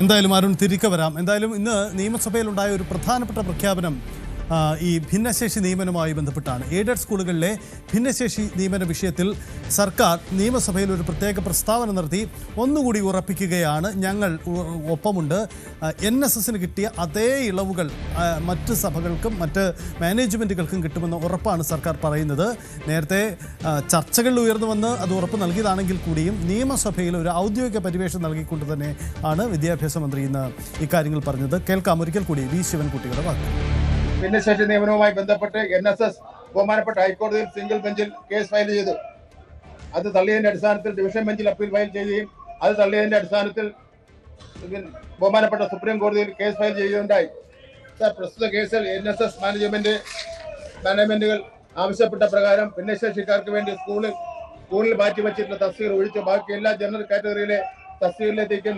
എന്തായാലും അരുൺ തിരികെ വരാം. എന്തായാലും ഇന്ന് നിയമസഭയിലുണ്ടായ ഒരു പ്രധാനപ്പെട്ട പ്രഖ്യാപനം ഈ ഭിന്നശേഷി നിയമനവുമായി ബന്ധപ്പെട്ടാണ്. എയ്ഡഡ് സ്കൂളുകളിലെ ഭിന്നശേഷി നിയമന വിഷയത്തിൽ സർക്കാർ നിയമസഭയിൽ ഒരു പ്രത്യേക പ്രസ്താവന നടത്തി ഒന്നുകൂടി ഉറപ്പിക്കുകയാണ്, ഞങ്ങൾ ഒപ്പമുണ്ട്. NSS കിട്ടിയ അതേ ഇളവുകൾ മറ്റ് സഭകൾക്കും മറ്റ് മാനേജ്മെൻറ്റുകൾക്കും കിട്ടുമെന്ന ഉറപ്പാണ് സർക്കാർ പറയുന്നത്. നേരത്തെ ചർച്ചകളിൽ ഉയർന്നു വന്ന് അത് ഉറപ്പ് നൽകിയതാണെങ്കിൽ കൂടിയും നിയമസഭയിൽ ഒരു ഔദ്യോഗിക പരിവേഷം നൽകിക്കൊണ്ട് തന്നെ ആണ് വിദ്യാഭ്യാസ മന്ത്രി ഇന്ന് ഇക്കാര്യങ്ങൾ പറഞ്ഞത്. കേൾക്കാം ഒരിക്കൽ കൂടി വി ശിവൻകുട്ടിയുടെ വാക്ക്. ഭിന്നശേഷി നിയമനവുമായി ബന്ധപ്പെട്ട് NSS ബഹുമാനപ്പെട്ട ഹൈക്കോടതിയിൽ സിംഗിൾ ബെഞ്ചിൽ കേസ് ഫയൽ ചെയ്തു. അത് തള്ളിയതിന്റെ അടിസ്ഥാനത്തിൽ ഡിവിഷൻ ബെഞ്ചിൽ അപ്പീൽ ഫയൽ ചെയ്യുകയും അത് തള്ളിയതിന്റെ അടിസ്ഥാനത്തിൽ ബഹുമാനപ്പെട്ട സുപ്രീം കോടതിയിൽ കേസ് ഫയൽ ചെയ്യുകയുണ്ടായി. പ്രസ്തുത കേസിൽ NSS മാനേജ്മെന്റുകൾ ആവശ്യപ്പെട്ട പ്രകാരം ഭിന്നശേഷിക്കാർക്ക് വേണ്ടി സ്കൂളിൽ മാറ്റിവെച്ചിട്ടുള്ള തസ്തികകൾ ഒഴിച്ച് ബാക്കി എല്ലാ ജനറൽ കാറ്റഗറിയിലെ തസ്തികകളിലേക്ക്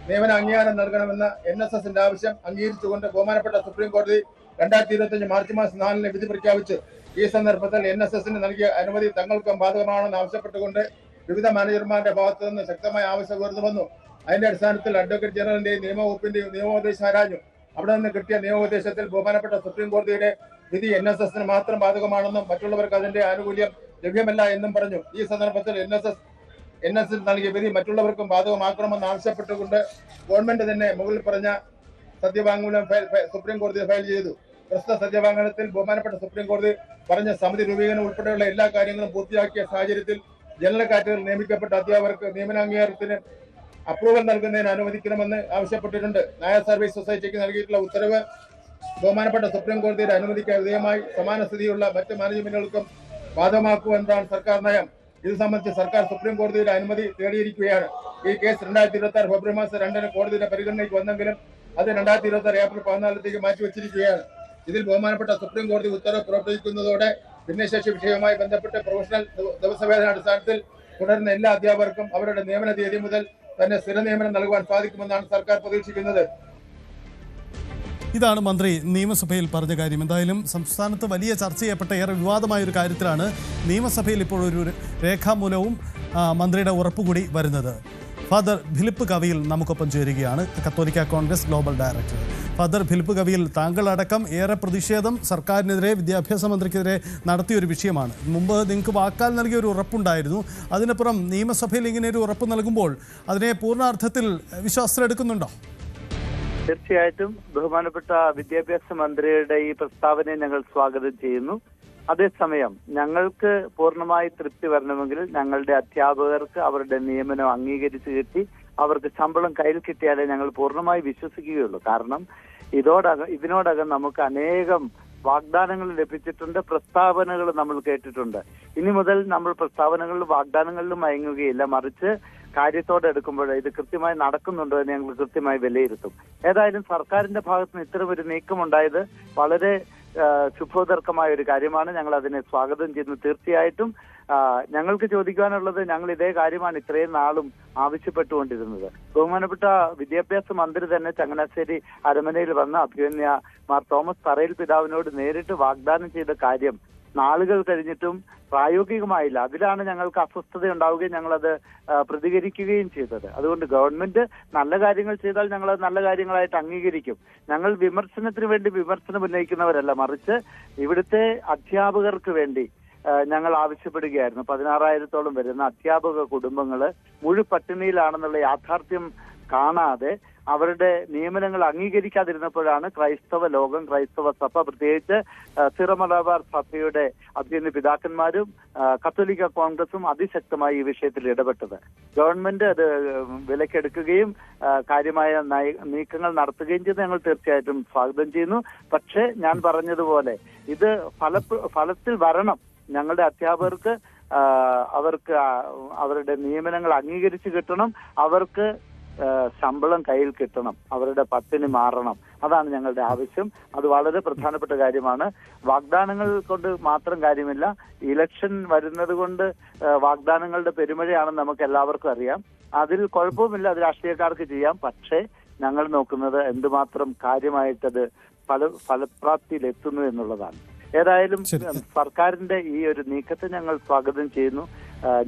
നിയമന അംഗീകാരം നൽകണമെന്ന NSSന്റെ ആവശ്യം അംഗീകരിച്ചുകൊണ്ട് ബഹുമാനപ്പെട്ട സുപ്രീം കോടതി 2025 മാർച്ച് മാസം 4 വിധി പ്രഖ്യാപിച്ചു. ഈ സന്ദർഭത്തിൽ NSSന് നൽകിയ അനുമതി തങ്ങൾക്കും ബാധകമാണെന്ന് ആവശ്യപ്പെട്ടുകൊണ്ട് വിവിധ മാനേജർമാരുടെ ഭാഗത്തു നിന്ന് ശക്തമായ ആവശ്യം ഉയർന്നു വന്നു. അതിന്റെ അടിസ്ഥാനത്തിൽ അഡ്വക്കേറ്റ് ജനറലിന്റെയും നിയമവകുപ്പിന്റെയും നിയമോപദേശം ആരാഞ്ഞു. അവിടെ നിന്ന് കിട്ടിയ നിയമോപദേശത്തിൽ ബഹുമാനപ്പെട്ട സുപ്രീം കോടതിയുടെ വിധി NSSന് മാത്രം ബാധകമാണെന്നും മറ്റുള്ളവർക്ക് അതിന്റെ ആനുകൂല്യം ലഭ്യമല്ല എന്നും പറഞ്ഞു. ഈ സന്ദർഭത്തിൽ NSS നൽകിയ വിധി മറ്റുള്ളവർക്കും ബാധകമാക്കണമെന്ന് ആവശ്യപ്പെട്ടുകൊണ്ട് ഗവൺമെന്റ് തന്നെ മുകളിൽ പറഞ്ഞ സത്യവാങ്മൂലം സുപ്രീം കോടതി ഫയൽ ചെയ്തു. പ്രസ്തുത സത്യവാങ്മൂലത്തിൽ ബഹുമാനപ്പെട്ട സുപ്രീം കോടതി പറഞ്ഞ സമിതി രൂപീകരണം ഉൾപ്പെടെയുള്ള എല്ലാ കാര്യങ്ങളും പൂർത്തിയാക്കിയ സാഹചര്യത്തിൽ ജനറൽ കാറ്റഗറിയിൽ നിയമിക്കപ്പെട്ട അധ്യാപകർക്ക് നിയമനാംഗീകാരത്തിന് അപ്രൂവൽ നൽകുന്നതിന് അനുവദിക്കണമെന്ന് ആവശ്യപ്പെട്ടിട്ടുണ്ട്. നായർ സർവീസ് സൊസൈറ്റിക്ക് നൽകിയിട്ടുള്ള ഉത്തരവ് ബഹുമാനപ്പെട്ട സുപ്രീം കോടതിയുടെ അനുമതിക്ക് വിധേയമായി സമാന സ്ഥിതിയുള്ള മറ്റ് മാനേജ്മെന്റുകൾക്കും ബാധകമാക്കുമെന്നാണ് സർക്കാർ നയം. ഇത് സംബന്ധിച്ച് സർക്കാർ സുപ്രീം കോടതിയുടെ അനുമതി തേടിയിരിക്കുകയാണ്. ഈ കേസ് 2026 ഫെബ്രുവരി മാസം 2 കോടതിയുടെ പരിഗണനയ്ക്ക് വന്നെങ്കിലും അത് 2026 ഏപ്രിൽ 14 മാറ്റിവെച്ചിരിക്കുകയാണ്. ഇതിൽ ബഹുമാനപ്പെട്ട സുപ്രീം കോടതി ഉത്തരവ് പുറപ്പെടുവിക്കുന്നതോടെ ഭിന്നശേഷി വിഷയവുമായി ബന്ധപ്പെട്ട് പ്രൊഫഷണൽ ദിവസവേതന അടിസ്ഥാനത്തിൽ തുടരുന്ന എല്ലാ അധ്യാപകർക്കും അവരുടെ നിയമന തീയതി മുതൽ തന്നെ സ്ഥിര നിയമനം നൽകുവാൻ സാധിക്കുമെന്നാണ് സർക്കാർ പ്രതീക്ഷിക്കുന്നത്. ഇതാണ് മന്ത്രി നിയമസഭയിൽ പറഞ്ഞ കാര്യം. എന്തായാലും സംസ്ഥാനത്ത് വലിയ ചർച്ച ചെയ്യപ്പെട്ട ഏറെ വിവാദമായ ഒരു കാര്യത്തിലാണ് നിയമസഭയിൽ ഇപ്പോൾ ഒരു രേഖാമൂലവും മന്ത്രിയുടെ ഉറപ്പുകൂടി വരുന്നത്. ഫാദർ ഫിലിപ്പ് കവിയിൽ നമുക്കൊപ്പം ചേരുകയാണ്, Catholic Congress global director. Father Philip Kaviyil, താങ്കളടക്കം ഏറെ പ്രതിഷേധം സർക്കാരിനെതിരെ വിദ്യാഭ്യാസ മന്ത്രിക്കെതിരെ നടത്തിയൊരു വിഷയമാണ്. മുമ്പ് നിങ്ങൾക്ക് വാക്കാൽ നൽകിയ ഒരു ഉറപ്പുണ്ടായിരുന്നു. അതിനപ്പുറം നിയമസഭയിൽ ഇങ്ങനെ ഒരു ഉറപ്പ് നൽകുമ്പോൾ അതിനെ പൂർണ്ണാർത്ഥത്തിൽ വിശ്വാസത്തിലെടുക്കുന്നുണ്ടോ? തീർച്ചയായിട്ടും ബഹുമാനപ്പെട്ട വിദ്യാഭ്യാസ മന്ത്രിയുടെ ഈ പ്രസ്താവനയെ ഞങ്ങൾ സ്വാഗതം ചെയ്യുന്നു. അതേസമയം ഞങ്ങൾക്ക് പൂർണ്ണമായി തൃപ്തി വരണമെങ്കിൽ ഞങ്ങളുടെ അധ്യാപകർക്ക് അവരുടെ നിയമനം അംഗീകരിച്ച് കിട്ടി അവർക്ക് ശമ്പളം കയ്യിൽ കിട്ടിയാലേ ഞങ്ങൾ പൂർണ്ണമായി വിശ്വസിക്കുകയുള്ളൂ. കാരണം ഇതിനോടകം നമുക്ക് അനേകം വാഗ്ദാനങ്ങൾ ലഭിച്ചിട്ടുണ്ട്, പ്രസ്താവനകൾ നമ്മൾ കേട്ടിട്ടുണ്ട്. ഇനി മുതൽ നമ്മൾ പ്രസ്താവനകളിലും വാഗ്ദാനങ്ങളിലും മയങ്ങുകയില്ല, മറിച്ച് കാര്യത്തോടെ എടുക്കുമ്പോൾ ഇത് കൃത്യമായി നടക്കുന്നുണ്ടോ എന്ന് ഞങ്ങൾ കൃത്യമായി വിലയിരുത്തും. ഏതായാലും സർക്കാരിന്റെ ഭാഗത്ത് നിന്ന് ഇത്തരം ഒരു നീക്കമുണ്ടായത് വളരെ ശുഭോദർക്കമായ ഒരു കാര്യമാണ്. ഞങ്ങൾ അതിനെ സ്വാഗതം ചെയ്യുന്നു. തീർച്ചയായിട്ടും ഞങ്ങൾക്ക് ചോദിക്കാനുള്ളത്, ഞങ്ങൾ ഇതേ കാര്യമാണ് ഇത്രയും നാളും ആവശ്യപ്പെട്ടുകൊണ്ടിരുന്നത്. ബഹുമാനപ്പെട്ട വിദ്യാഭ്യാസ മന്ത്രി തന്നെ ചങ്ങനാശ്ശേരി അരമനയിൽ വന്ന അഭിമന്യ മാർ തോമസ് തറയിൽ പിതാവിനോട് നേരിട്ട് വാഗ്ദാനം ചെയ്ത കാര്യം നാളുകൾ കഴിഞ്ഞിട്ടും പ്രായോഗികമായില്ല. അതിലാണ് ഞങ്ങൾക്ക് അസ്വസ്ഥത ഉണ്ടാവുകയും ഞങ്ങളത് പ്രതികരിക്കുകയും ചെയ്തത്. അതുകൊണ്ട് ഗവൺമെന്റ് നല്ല കാര്യങ്ങൾ ചെയ്താൽ ഞങ്ങൾ നല്ല കാര്യങ്ങളായിട്ട് അംഗീകരിക്കും. ഞങ്ങൾ വിമർശനത്തിന് വേണ്ടി വിമർശനം ഉന്നയിക്കുന്നവരല്ല, മറിച്ച് ഇവിടുത്തെ അധ്യാപകർക്ക് വേണ്ടി ഞങ്ങൾ ആവശ്യപ്പെടുകയായിരുന്നു. 16,000-ഓളം വരുന്ന അധ്യാപക കുടുംബങ്ങള് മുഴുപട്ടിണിയിലാണെന്നുള്ള യാഥാർത്ഥ്യം കാണാതെ അവരുടെ നിയമനങ്ങൾ അംഗീകരിക്കാതിരുന്നപ്പോഴാണ് ക്രൈസ്തവ ലോകം, ക്രൈസ്തവ സഭ, പ്രത്യേകിച്ച് സിറോ മലബാർ സഭയുടെ അഭിനന്ദ പിതാക്കന്മാരും കത്തോലിക്ക കോൺഗ്രസും അതിശക്തമായി ഈ വിഷയത്തിൽ ഇടപെട്ടത്. ഗവൺമെന്റ് അത് വിലക്കെടുക്കുകയും കാര്യമായ നീക്കങ്ങൾ നടത്തുകയും ചെയ്ത് ഞങ്ങൾ തീർച്ചയായിട്ടും സ്വാഗതം ചെയ്യുന്നു. പക്ഷേ ഞാൻ പറഞ്ഞതുപോലെ ഇത് ഫലത്തിൽ വരണം. ഞങ്ങളുടെ അധ്യാപകർക്ക് അവർക്ക് അവരുടെ നിയമനങ്ങൾ അംഗീകരിച്ച് കിട്ടണം, അവർക്ക് ശമ്പളം കയ്യിൽ കിട്ടണം, അവരുടെ പട്ടിണി മാറണം. അതാണ് ഞങ്ങളുടെ ആവശ്യം. അത് വളരെ പ്രധാനപ്പെട്ട കാര്യമാണ്. വാഗ്ദാനങ്ങൾ കൊണ്ട് മാത്രം കാര്യമില്ല. ഇലക്ഷൻ വരുന്നത് കൊണ്ട് വാഗ്ദാനങ്ങളുടെ പെരുമഴയാണെന്ന് നമുക്ക് എല്ലാവർക്കും അറിയാം. അതിൽ കുഴപ്പവുമില്ല, അത് രാഷ്ട്രീയക്കാർക്ക് ചെയ്യാം. പക്ഷേ ഞങ്ങൾ നോക്കുന്നത് എന്തുമാത്രം കാര്യമായിട്ടത് ഫലപ്രാപ്തിയിൽ എത്തുന്നു എന്നുള്ളതാണ്. ഏതായാലും സർക്കാരിന്റെ ഈ ഒരു നീക്കത്തെ ഞങ്ങൾ സ്വാഗതം ചെയ്യുന്നു.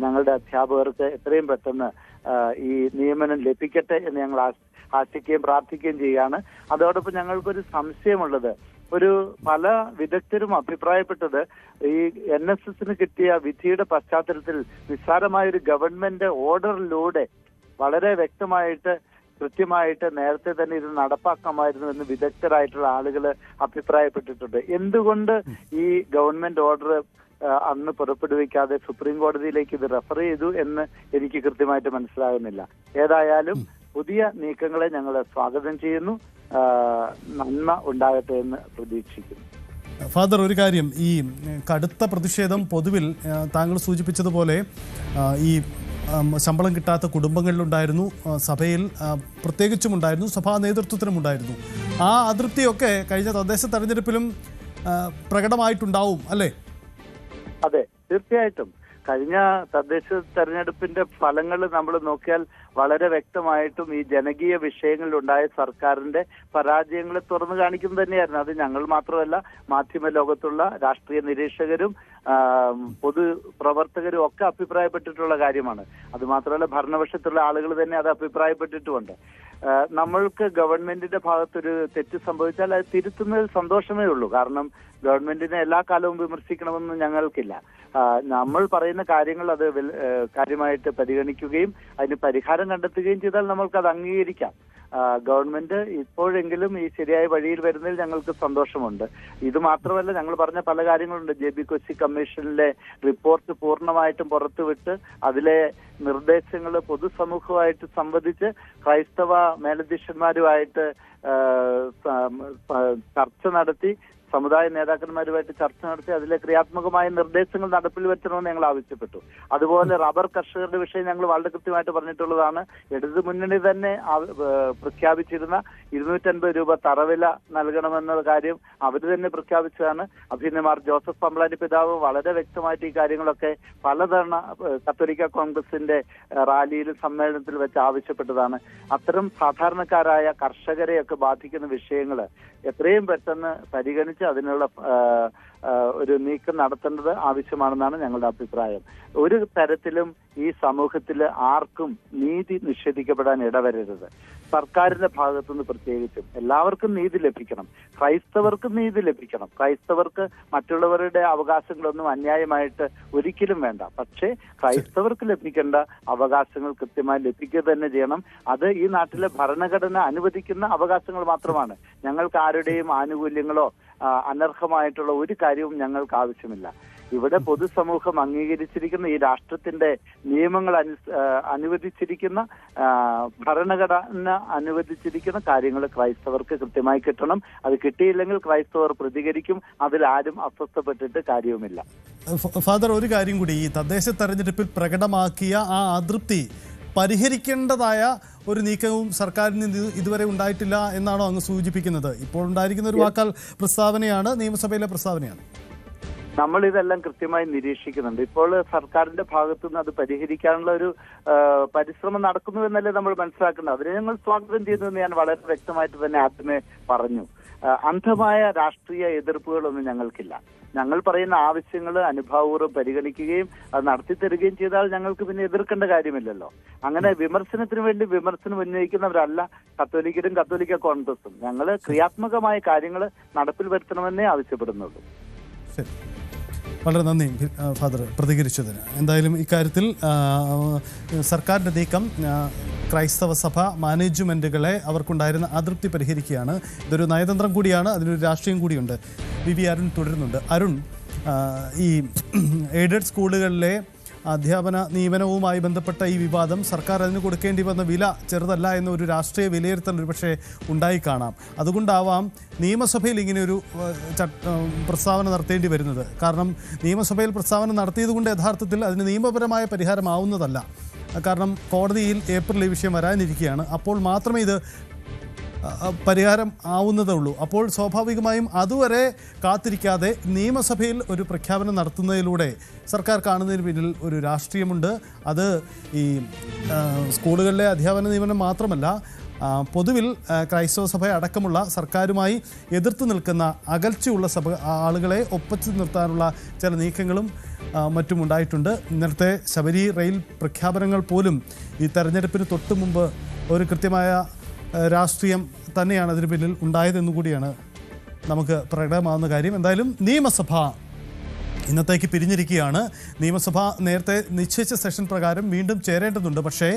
ഞങ്ങളുടെ അധ്യാപകർക്ക് എത്രയും പെട്ടെന്ന് ഈ നിയമനം ലഭിക്കട്ടെ എന്ന് ഞങ്ങൾ ആശിക്കുകയും പ്രാർത്ഥിക്കുകയും ചെയ്യുകയാണ്. അതോടൊപ്പം ഞങ്ങൾക്കൊരു സംശയമുള്ളത്, പല വിദഗ്ധരും അഭിപ്രായപ്പെട്ടത് ഈ NSSന് കിട്ടിയ വിധിയുടെ പശ്ചാത്തലത്തിൽ നിസ്സാരമായ ഒരു ഗവൺമെന്റ് ഓർഡറിലൂടെ വളരെ വ്യക്തമായിട്ട് കൃത്യമായിട്ട് നേരത്തെ തന്നെ ഇത് നടപ്പാക്കാമായിരുന്നു എന്ന് വിദഗ്ധരായിട്ടുള്ള ആളുകൾ അഭിപ്രായപ്പെട്ടിട്ടുണ്ട്. എന്തുകൊണ്ട് ഈ ഗവൺമെന്റ് ഓർഡർ അന്ന് പുറപ്പെടുവിക്കാതെ സുപ്രീം കോടതിയിലേക്ക് ഇത് റെഫർ ചെയ്തു എന്ന് എനിക്ക് കൃത്യമായിട്ട് മനസ്സിലാകുന്നില്ല. ഏതായാലും പുതിയ നീക്കങ്ങളെ ഞങ്ങൾ സ്വാഗതം ചെയ്യുന്നു. നന്മ ഉണ്ടാകട്ടെ എന്ന് പ്രതീക്ഷിക്കുന്നു. ഫാദർ, ഒരു കാര്യം, ഈ കടുത്ത പ്രതിഷേധം പൊതുവിൽ താങ്കൾ സൂചിപ്പിച്ചതുപോലെ ഈ ശമ്പളം കിട്ടാത്ത കുടുംബങ്ങളിലുണ്ടായിരുന്നു, സഭയിൽ പ്രത്യേകിച്ചും ഉണ്ടായിരുന്നു, സഭാ നേതൃത്വത്തിനും ഉണ്ടായിരുന്നു. ആ അതൃപ്തിയൊക്കെ കഴിഞ്ഞ തദ്ദേശ തെരഞ്ഞെടുപ്പിലും പ്രകടമായിട്ടുണ്ടാവും അല്ലേ? അതെ, തീർച്ചയായിട്ടും. കഴിഞ്ഞ തദ്ദേശ തെരഞ്ഞെടുപ്പിന്റെ ഫലങ്ങൾ നമ്മൾ നോക്കിയാൽ വളരെ വ്യക്തമായിട്ടും ഈ ജനകീയ വിഷയങ്ങളിലുണ്ടായ സർക്കാരിന്റെ പരാജയങ്ങളെ തുറന്നു കാണിക്കുന്നത് തന്നെയായിരുന്നു. അത് ഞങ്ങൾ മാത്രമല്ല, മാധ്യമ ലോകത്തുള്ള രാഷ്ട്രീയ നിരീക്ഷകരും പൊതുപ്രവർത്തകരും ഒക്കെ അഭിപ്രായപ്പെട്ടിട്ടുള്ള കാര്യമാണ്. അത് മാത്രമല്ല, ഭരണപക്ഷത്തുള്ള ആളുകൾ തന്നെ അത് അഭിപ്രായപ്പെട്ടിട്ടുമുണ്ട്. നമ്മൾക്ക് ഗവൺമെന്റിന്റെ ഭാഗത്തൊരു തെറ്റ് സംഭവിച്ചാൽ അത് തിരുത്തുന്നതിൽ സന്തോഷമേ ഉള്ളൂ. കാരണം ഗവൺമെന്റിനെ എല്ലാ കാലവും വിമർശിക്കണമെന്ന് ഞങ്ങൾക്കില്ല. നമ്മൾ പറയുന്ന കാര്യങ്ങൾ അത് കാര്യമായിട്ട് പരിഗണിക്കുകയും അതിന് പരിഹാരം കണ്ടെത്തുകയും ചെയ്താൽ നമ്മൾക്കത് അംഗീകരിക്കാം. ഗവൺമെന്റ് ഇപ്പോഴെങ്കിലും ഈ ശരിയായ വഴിയിൽ വരുന്നതിൽ ഞങ്ങൾക്ക് സന്തോഷമുണ്ട്. ഇത് മാത്രമല്ല, ഞങ്ങൾ പറഞ്ഞ പല കാര്യങ്ങളുണ്ട്. JB കൊച്ചി കമ്മീഷനിലെ റിപ്പോർട്ട് പൂർണ്ണമായിട്ടും പുറത്തുവിട്ട് അതിലെ നിർദ്ദേശങ്ങൾ പൊതുസമൂഹവുമായിട്ട് സംവദിച്ച് ക്രൈസ്തവ മേലധ്യക്ഷന്മാരുമായിട്ട് ചർച്ച നടത്തി, സമുദായ നേതാക്കന്മാരുമായിട്ട് ചർച്ച നടത്തി അതിലെ ക്രിയാത്മകമായ നിർദ്ദേശങ്ങൾ നടപ്പിൽ വരുത്തണമെന്ന് ഞങ്ങൾ ആവശ്യപ്പെട്ടു. അതുപോലെ റബ്ബർ കർഷകരുടെ വിഷയം ഞങ്ങൾ വളരെ കൃത്യമായിട്ട് പറഞ്ഞിട്ടുള്ളതാണ്. ഇടതു മുന്നണി തന്നെ പ്രഖ്യാപിച്ചിരുന്ന 250 രൂപ തറവില നൽകണമെന്ന കാര്യം അവർ തന്നെ പ്രഖ്യാപിച്ചതാണ്. അഭിനമാർ ജോസഫ് പമ്പളാനി പിതാവ് വളരെ വ്യക്തമായിട്ട് ഈ കാര്യങ്ങളൊക്കെ പലതവണ കത്തോലിക്ക കോൺഗ്രസിന്റെ റാലിയിലും സമ്മേളനത്തിൽ വെച്ച് ആവശ്യപ്പെട്ടതാണ്. അത്തരം സാധാരണക്കാരായ കർഷകരെയൊക്കെ ബാധിക്കുന്ന വിഷയങ്ങൾ എത്രയും പെട്ടെന്ന് പരിഗണിച്ച് അതിനുള്ള ഒരു നീക്കം നടത്തേണ്ടത് ആവശ്യമാണെന്നാണ് ഞങ്ങളുടെ അഭിപ്രായം. ഒരു തരത്തിലും ഈ സമൂഹത്തിൽ ആർക്കും നീതി നിഷേധിക്കപ്പെടാൻ ഇടവരരുത്. സർക്കാരിന്റെ ഭാഗത്തുനിന്ന് പ്രത്യേകിച്ചും എല്ലാവർക്കും നീതി ലഭിക്കണം. ക്രൈസ്തവർക്കും നീതി ലഭിക്കണം. ക്രൈസ്തവർക്ക് മറ്റുള്ളവരുടെ അവകാശങ്ങളൊന്നും അന്യായമായിട്ട് ഒരിക്കലും വേണ്ട. പക്ഷേ ക്രൈസ്തവർക്ക് ലഭിക്കേണ്ട അവകാശങ്ങൾ കൃത്യമായി ലഭിക്കുക തന്നെ ചെയ്യണം. അത് ഈ നാട്ടിലെ ഭരണഘടന അനുവദിക്കുന്ന അവകാശങ്ങൾ മാത്രമാണ്. ഞങ്ങൾക്ക് ആരുടെയും ആനുകൂല്യങ്ങളോ അനർഹമായിട്ടുള്ള ഒരു കാര്യവും ഞങ്ങൾക്ക് ആവശ്യമില്ല. ഇവിടെ പൊതുസമൂഹം അംഗീകരിച്ചിരിക്കുന്ന ഈ രാഷ്ട്രത്തിന്റെ നിയമങ്ങൾ അനുവദിച്ചിരിക്കുന്ന ഭരണഘടന അനുവദിച്ചിരിക്കുന്ന കാര്യങ്ങൾ ക്രൈസ്തവർക്ക് കൃത്യമായി കിട്ടണം. അത് കിട്ടിയില്ലെങ്കിൽ ക്രൈസ്തവർ പ്രതികരിക്കും. അതിലാരും അസ്വസ്ഥപ്പെട്ടിട്ട് കാര്യവുമില്ല. ഫാദർ, ഒരു കാര്യം കൂടി, ഈ തദ്ദേശ തെരഞ്ഞെടുപ്പിൽ പ്രകടമാക്കിയ ആ അതൃപ്തി പരിഹരിക്കേണ്ടതായ ഒരു നീക്കവും സർക്കാരിന് ഇതുവരെ ഉണ്ടായിട്ടില്ല എന്നാണോ അങ്ങ് സൂചിപ്പിക്കുന്നത്? ഇപ്പോൾ ഉണ്ടായിരിക്കുന്ന ഒരു വാക്കാൽ പ്രസ്താവനയാണ്, നിയമസഭയിലെ പ്രസ്താവനയാണ്. നമ്മൾ ഇതെല്ലാം കൃത്യമായി നിരീക്ഷിക്കുന്നുണ്ട്. ഇപ്പോൾ സർക്കാരിന്റെ ഭാഗത്തുനിന്ന് അത് പരിഹരിക്കാനുള്ള ഒരു പരിശ്രമം നടക്കുന്നു എന്നല്ലേ നമ്മൾ മനസ്സിലാക്കുന്നത്. അതിനെ ഞങ്ങൾ സ്വാഗതം ചെയ്യുന്നതെന്ന് ഞാൻ വളരെ വ്യക്തമായിട്ട് തന്നെ ആദ്യമേ പറഞ്ഞു. അന്ധമായ രാഷ്ട്രീയ എതിർപ്പുകളൊന്നും ഞങ്ങൾക്കില്ല. ഞങ്ങൾ പറയുന്ന ആവശ്യങ്ങൾ അനുഭാവപൂർവ്വം പരിഗണിക്കുകയും അത് നടത്തിത്തരികയും ചെയ്താൽ ഞങ്ങൾക്ക് പിന്നെ എതിർക്കേണ്ട കാര്യമില്ലല്ലോ. അങ്ങനെ വിമർശനത്തിന് വേണ്ടി വിമർശനം ഉന്നയിക്കുന്നവരല്ല കത്തോലിക്കരും കത്തോലിക്ക കോൺഗ്രസും. ഞങ്ങൾ ക്രിയാത്മകമായ കാര്യങ്ങൾ നടപ്പിൽ വരുത്തണമെന്നേ ആവശ്യപ്പെടുന്നുള്ളൂ. ശരി, വളരെ നന്ദി ഫാദർ പ്രതികരിച്ചതിന്. എന്തായാലും ഇക്കാര്യത്തിൽ സർക്കാരിൻ്റെ നീക്കം ക്രൈസ്തവ സഭ മാനേജ്മെൻറ്റുകളെ അവർക്കുണ്ടായിരുന്ന അതൃപ്തി പരിഹരിക്കുകയാണ്. ഇതൊരു നയതന്ത്രം കൂടിയാണ്, അതിനൊരു രാഷ്ട്രീയം കൂടിയുണ്ട്. വി അരുൺ തുടരുന്നുണ്ട്. അരുൺ, ഈ എയ്ഡഡ് സ്കൂളുകളിലെ അധ്യാപന നിയമനവുമായി ബന്ധപ്പെട്ട ഈ വിവാദം, സർക്കാർ അതിന് കൊടുക്കേണ്ടി വന്ന വില ചെറുതല്ല എന്നൊരു രാഷ്ട്രീയ വിലയിരുത്തൽ ഒരുപക്ഷെ ഉണ്ടായി കാണാം. അതുകൊണ്ടാവാം നിയമസഭയിൽ ഇങ്ങനെയൊരു പ്രസ്താവന നടത്തേണ്ടി വരുന്നത്. കാരണം നിയമസഭയിൽ പ്രസ്താവന നടത്തിയതുകൊണ്ട് യഥാർത്ഥത്തിൽ അതിന് നിയമപരമായ പരിഹാരമാവുന്നതല്ല. കാരണം കോടതിയിൽ ഏപ്രിൽ ഈ വിഷയം വരാനിരിക്കുകയാണ്. അപ്പോൾ മാത്രമേ ഇത് പരിഹാരം ആവുന്നതേ ഉള്ളൂ. അപ്പോൾ സ്വാഭാവികമായും അതുവരെ കാത്തിരിക്കാതെ നിയമസഭയിൽ ഒരു പ്രഖ്യാപനം നടത്തുന്നതിലൂടെ സർക്കാർ കാണുന്നതിന് പിന്നിൽ ഒരു രാഷ്ട്രീയമുണ്ട്. അത് ഈ സ്കൂളുകളിലെ അധ്യാപന നിയമനം മാത്രമല്ല, പൊതുവിൽ ക്രൈസ്തവ സഭ അടക്കമുള്ള സർക്കാരുമായി എതിർത്ത് നിൽക്കുന്ന അകൽച്ചയുള്ള ആളുകളെ ഒപ്പച്ചു നിർത്താനുള്ള ചില നീക്കങ്ങളും മറ്റും ഉണ്ടായിട്ടുണ്ട്. ഇന്നലത്തെ ശബരി റെയിൽ പ്രഖ്യാപനങ്ങൾ പോലും ഈ തെരഞ്ഞെടുപ്പിന് തൊട്ടു മുമ്പ് ഒരു കൃത്യമായ രാഷ്ട്രീയം തന്നെയാണ് അതിന് പിന്നിൽ ഉണ്ടായതെന്നുകൂടിയാണ് നമുക്ക് പ്രകടമാകുന്ന കാര്യം. എന്തായാലും നിയമസഭ ഇന്നത്തേക്ക് പിരിഞ്ഞിരിക്കുകയാണ്. നിയമസഭ നേരത്തെ നിശ്ചയിച്ച സെഷൻ പ്രകാരം വീണ്ടും ചേരേണ്ടതുണ്ട്. പക്ഷേ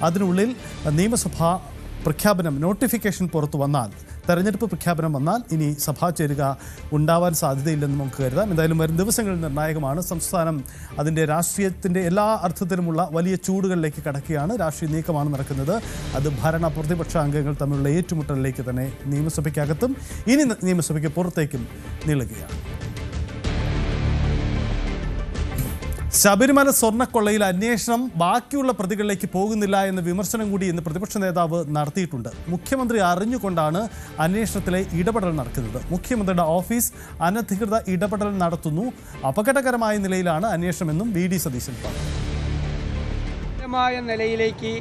അതിനുള്ളിൽ നിയമസഭ പ്രഖ്യാപനം നോട്ടിഫിക്കേഷൻ പുറത്തു വന്നാൽ, തെരഞ്ഞെടുപ്പ് പ്രഖ്യാപനം വന്നാൽ ഇനി സഭാ ചേരുക ഉണ്ടാവാൻ സാധ്യതയില്ലെന്ന് നമുക്ക് കരുതാം. എന്തായാലും വരും ദിവസങ്ങളിൽ നിർണായകമാണ്. സംസ്ഥാനം അതിൻ്റെ രാഷ്ട്രീയത്തിൻ്റെ എല്ലാ അർത്ഥത്തിലുമുള്ള വലിയ ചൂടുകളിലേക്ക് കടക്കുകയാണ്. രാഷ്ട്രീയ നീക്കമാണ് നടക്കുന്നത്. അത് ഭരണ പ്രതിപക്ഷ അംഗങ്ങൾ തമ്മിലുള്ള ഏറ്റുമുട്ടലിലേക്ക് തന്നെ നിയമസഭയ്ക്കകത്തും ഇനി നിയമസഭയ്ക്ക് പുറത്തേക്കും നീളുകയാണ്. ശബരിമല സ്വർണ്ണക്കൊള്ളയിൽ അന്വേഷണം ബാക്കിയുള്ള പ്രതികളിലേക്ക് പോകുന്നില്ല എന്ന വിമർശനം കൂടി ഇന്ന് പ്രതിപക്ഷ നേതാവ് നടത്തിയിട്ടുണ്ട്. മുഖ്യമന്ത്രി അറിഞ്ഞുകൊണ്ടാണ് അന്വേഷണത്തിലെ ഇടപെടൽ നടക്കുന്നത്. മുഖ്യമന്ത്രിയുടെ ഓഫീസ് അനധികൃത ഇടപെടൽ നടത്തുന്നു. അപകടകരമായ നിലയിലാണ് അന്വേഷണമെന്നും വി.ഡി. സതീശൻ പറഞ്ഞു. നിലയിലേക്ക്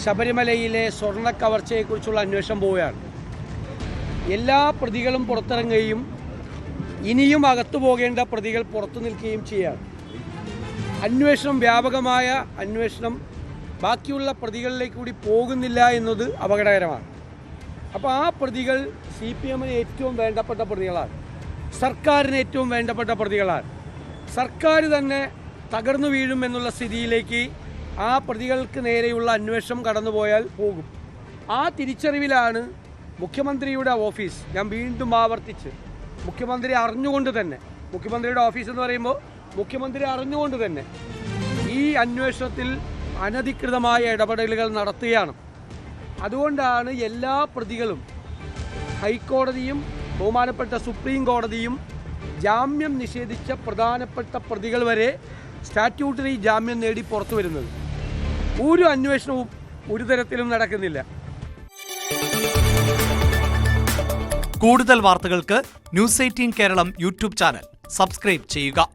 ശബരിമലയിലെ സ്വർണ്ണ കവർച്ചയെക്കുറിച്ചുള്ള അന്വേഷണം പോവുകയാണ്. എല്ലാ പ്രതികളും പുറത്തിറങ്ങുകയും ഇനിയും അകത്തു പോകേണ്ട പ്രതികൾ പുറത്തു നിൽക്കുകയും ചെയ്യുകയാണ്. അന്വേഷണം, വ്യാപകമായ അന്വേഷണം ബാക്കിയുള്ള പ്രതികളിലേക്ക് കൂടി പോകുന്നില്ല എന്നത് അപകടകരമാണ്. അപ്പോൾ ആ പ്രതികൾ CPM-ന് ഏറ്റവും വേണ്ടപ്പെട്ട പ്രതികളാണ്, സർക്കാരിന് ഏറ്റവും വേണ്ടപ്പെട്ട പ്രതികളാണ്. സർക്കാർ തന്നെ തകർന്നു വീഴും എന്നുള്ള സ്ഥിതിയിലേക്ക് ആ പ്രതികൾക്ക് നേരെയുള്ള അന്വേഷണം കടന്നുപോയാൽ പോകും. ആ തിരിച്ചറിവിലാണ് മുഖ്യമന്ത്രിയുടെ ഓഫീസ്, ഞാൻ വീണ്ടും ആവർത്തിച്ച്, മുഖ്യമന്ത്രി അറിഞ്ഞുകൊണ്ട് തന്നെ, മുഖ്യമന്ത്രിയുടെ ഓഫീസ് എന്ന് പറയുമ്പോൾ മുഖ്യമന്ത്രി അറിഞ്ഞുകൊണ്ട് തന്നെ ഈ അന്വേഷണത്തിൽ അനധികൃതമായ ഇടപെടലുകൾ നടത്തുകയാണ്. അതുകൊണ്ടാണ് എല്ലാ പ്രതികളും, ഹൈക്കോടതിയും ബഹുമാനപ്പെട്ട സുപ്രീം കോടതിയും ജാമ്യം നിഷേധിച്ച പ്രധാനപ്പെട്ട പ്രതികൾ വരെ സ്റ്റാറ്റ്യൂട്ടറി ജാമ്യം നേടി പുറത്തു വരുന്നത്. ഒരു അന്വേഷണവും ഒരു തരത്തിലും നടക്കുന്നില്ല. കൂടുതൽ വാർത്തകൾക്ക് news 18 Keralam YouTube channel subscribe ചെയ്യുക.